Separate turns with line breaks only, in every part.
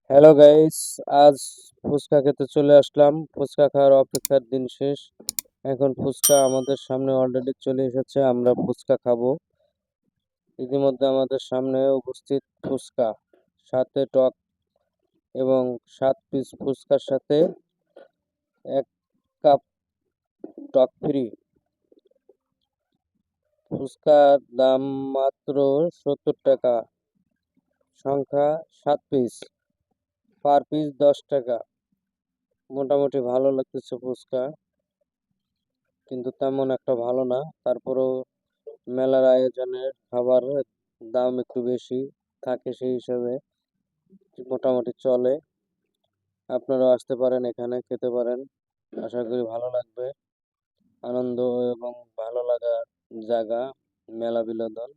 Hello guys, আজ ফুচকা খেতে চলে আসলাম। ফুচকা খাওয়ার অপেক্ষার দিন শেষ। এখন ফুচকা আমাদের সামনে অলরেডি চলে এসেছে, আমরা ফুচকা খাবো। ইতিমধ্যে আমাদের সামনে উপস্থিত ফুচকা, সাথে টক এবং 7 পিস ফুচকার সাথে 1 কাপ টক ফ্রি। ফুচকার দাম মাত্র 70 টাকা, সংখ্যা 7 পিস, পার পিস 10 টাকা। মোটামুটি ভালো লাগতেছে ফুচকা, কিন্তু তেমন একটা ভালো না। তারপরেও মেলার আয়োজনের খাবারের দাম একটু বেশি থাকে, সেই হিসাবে মোটামুটি চলে। আপনারাও আসতে পারেন, এখানে খেতে পারেন, আশা করি ভালো লাগবে। আনন্দ এবং ভালো লাগার জায়গা, মেলা বিনোদন।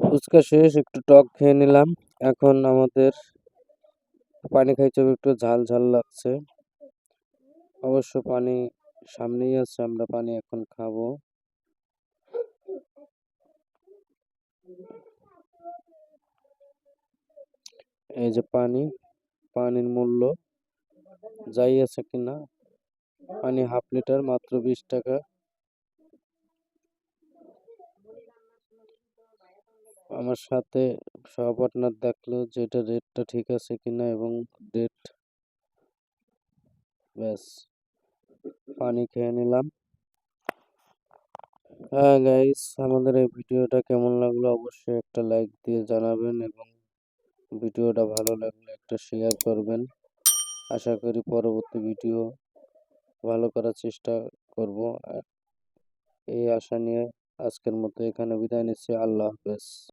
ফুচকা শেষ, একটু টক খেয়ে নিলাম। এখন আমাদের পানি খাইতে হবে, একটু ঝাল ঝাল লাগছে। অবশ্য পানি সামনেই আছে, আমরা পানি এখন খাবো। এই যে পানি, পানির মূল্য যাই আছে কিনা। পানি ½ লিটার মাত্র 20 টাকা। আমার সাথে সহ পার্টনার দেখলো যে এটা রেটটা ঠিক আছে কিনা, এবং রেট, ব্যাস পানি খেয়ে নিলাম। হ্যাঁ গাইস, আমাদের এই ভিডিওটা কেমন লাগলো অবশ্যই একটা লাইক দিয়ে জানাবেন, এবং ভিডিওটা ভালো লাগলে একটা শেয়ার করবেন। আশা করি পরবর্তী ভিডিও ভালো করার চেষ্টা করব। এই আশা নিয়ে আজকের মতো এখানে বিদায় নিচ্ছি। আল্লাহ হাফেজ।